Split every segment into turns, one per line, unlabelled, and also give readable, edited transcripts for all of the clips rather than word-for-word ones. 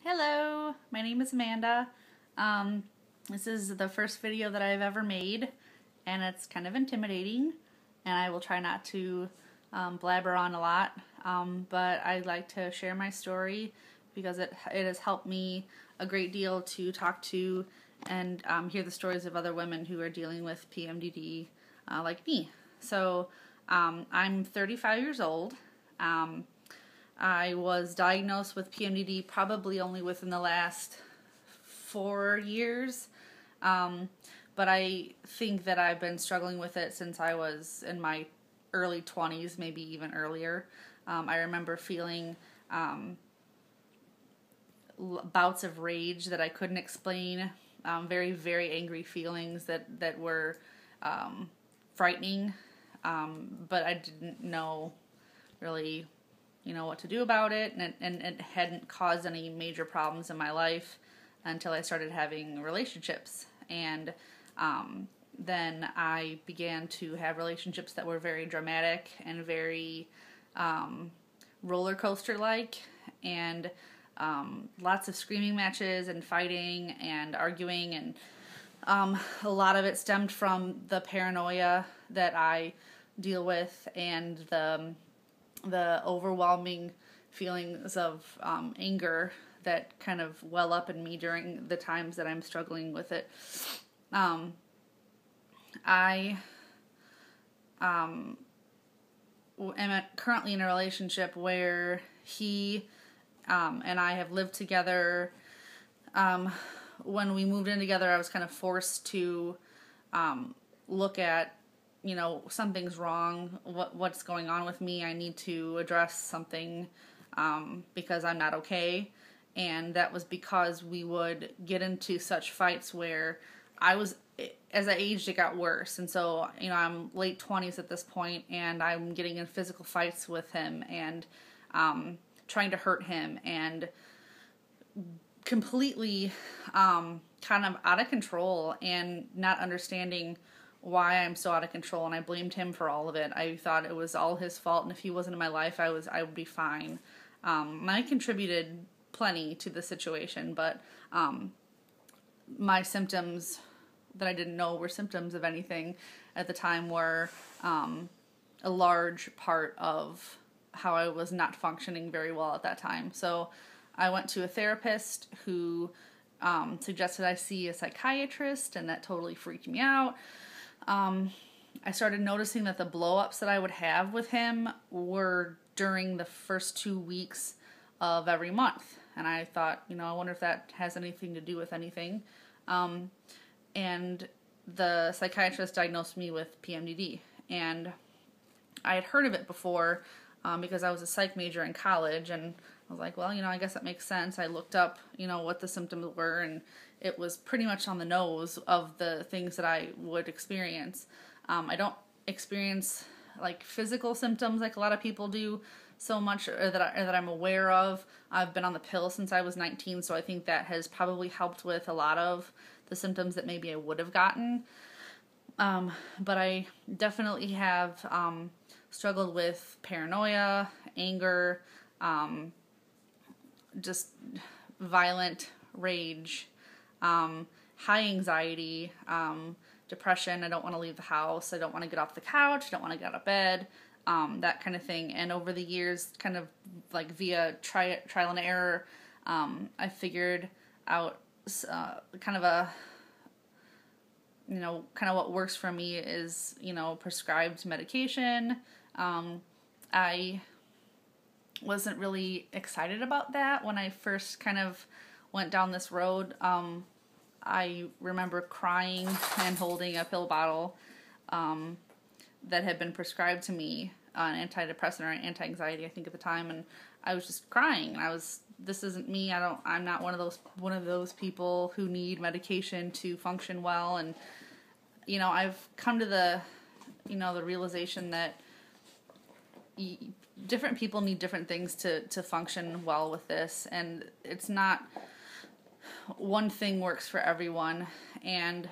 Hello, my name is Amanda. This is the first video that I've ever made, and it's kind of intimidating, and I will try not to blabber on a lot, but I'd like to share my story because it has helped me a great deal to talk to and hear the stories of other women who are dealing with PMDD like me. So I'm 35 years old. I was diagnosed with PMDD probably only within the last 4 years, but I think that I've been struggling with it since I was in my early 20s, maybe even earlier. I remember feeling bouts of rage that I couldn't explain, very, very angry feelings that were frightening, but I didn't know really what to do about it, and it hadn't caused any major problems in my life until I started having relationships. And then I began to have relationships that were very dramatic and very roller coaster like, and lots of screaming matches and fighting and arguing, and a lot of it stemmed from the paranoia that I deal with and the overwhelming feelings of anger that kind of well up in me during the times that I'm struggling with it. I am currently in a relationship where he and I have lived together. When we moved in together, I was kind of forced to look at something's wrong, what's going on with me. I need to address something because I'm not okay. And that was because we would get into such fights where as I aged, it got worse. And so, I'm late 20s at this point, and I'm getting in physical fights with him and trying to hurt him, and completely kind of out of control and not understanding why I'm so out of control, and I blamed him for all of it. I thought it was all his fault, and if he wasn't in my life, I would be fine. And I contributed plenty to the situation, but my symptoms that I didn't know were symptoms of anything at the time were a large part of how I was not functioning very well at that time. So I went to a therapist who suggested I see a psychiatrist, and that totally freaked me out. I started noticing that the blow-ups that I would have with him were during the first 2 weeks of every month. And I thought, I wonder if that has anything to do with anything. And the psychiatrist diagnosed me with PMDD. And I had heard of it before because I was a psych major in college, and I was like, well, I guess that makes sense. I looked up, what the symptoms were, and it was pretty much on the nose of the things that I would experience. I don't experience like physical symptoms like a lot of people do so much, or that I'm aware of. I've been on the pill since I was 19, so I think that has probably helped with a lot of the symptoms that maybe I would have gotten. But I definitely have struggled with paranoia, anger, just violent rage, high anxiety, depression. I don't want to leave the house. I don't want to get off the couch. I don't want to get out of bed, that kind of thing. And over the years, kind of like via trial and error, I figured out kind of what works for me is, prescribed medication. I wasn't really excited about that when I first kind of went down this road. I remember crying and holding a pill bottle that had been prescribed to me, an antidepressant or an anti-anxiety, I think at the time, and I was just crying. This isn't me. I'm not one of those people who need medication to function well. And I've come to the realization that different people need different things to function well with this, and it's not one thing works for everyone, and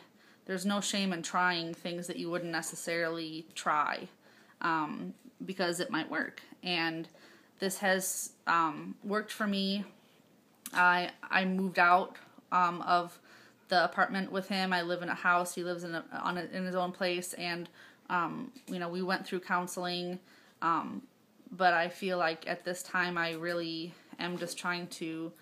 there's no shame in trying things that you wouldn't necessarily try, because it might work. And this has worked for me I moved out of the apartment with him. I live in a house. He lives in his own place, and we went through counseling. But I feel like at this time I really am just trying to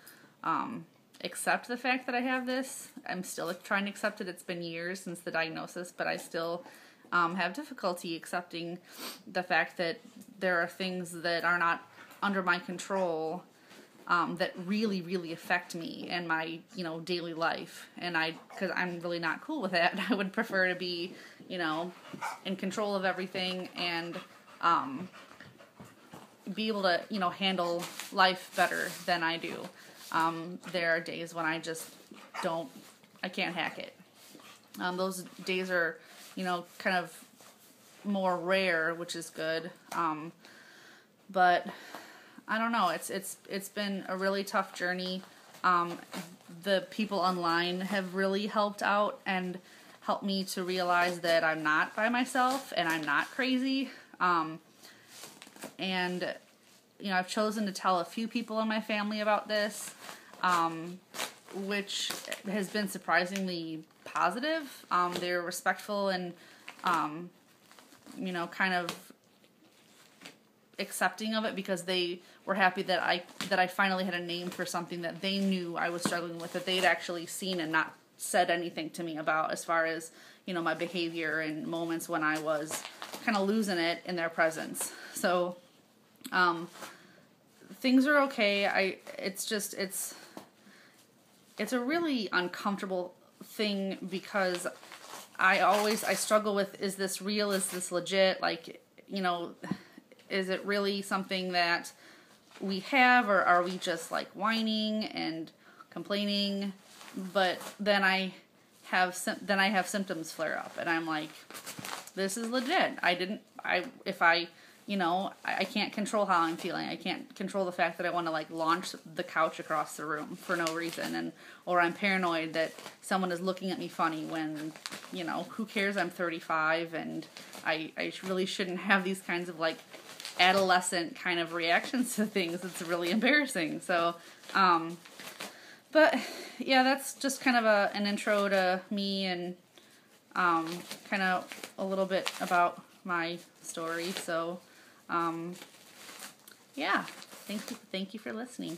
accept the fact that I have this. I'm still trying to accept it. It's been years since the diagnosis, but I still have difficulty accepting the fact that there are things that are not under my control that really, really affect me and my, daily life. And because I'm really not cool with that. I would prefer to be, in control of everything and be able to, handle life better than I do. There are days when I just I can't hack it. Those days are, kind of more rare, which is good. But I don't know. It's been a really tough journey. The people online have really helped out and helped me to realize that I'm not by myself and I'm not crazy. And I've chosen to tell a few people in my family about this, which has been surprisingly positive. They're respectful and, kind of accepting of it because they were happy that I finally had a name for something that they knew I was struggling with, that they'd actually seen and not said anything to me about, as far as, my behavior and moments when I was kind of losing it in their presence. So, things are okay. It's a really uncomfortable thing because I struggle with, is this real? Is this legit? Like, is it really something that we have, or are we just like whining and complaining? But then I have symptoms flare up and I'm like, this is legit. I can't control how I'm feeling. I can't control the fact that I want to like launch the couch across the room for no reason, or I'm paranoid that someone is looking at me funny when, who cares? I'm 35 and I really shouldn't have these kinds of like adolescent kind of reactions to things. It's really embarrassing. So, but yeah, that's just kind of an intro to me and kind of a little bit about my story. So, yeah, thank you for listening.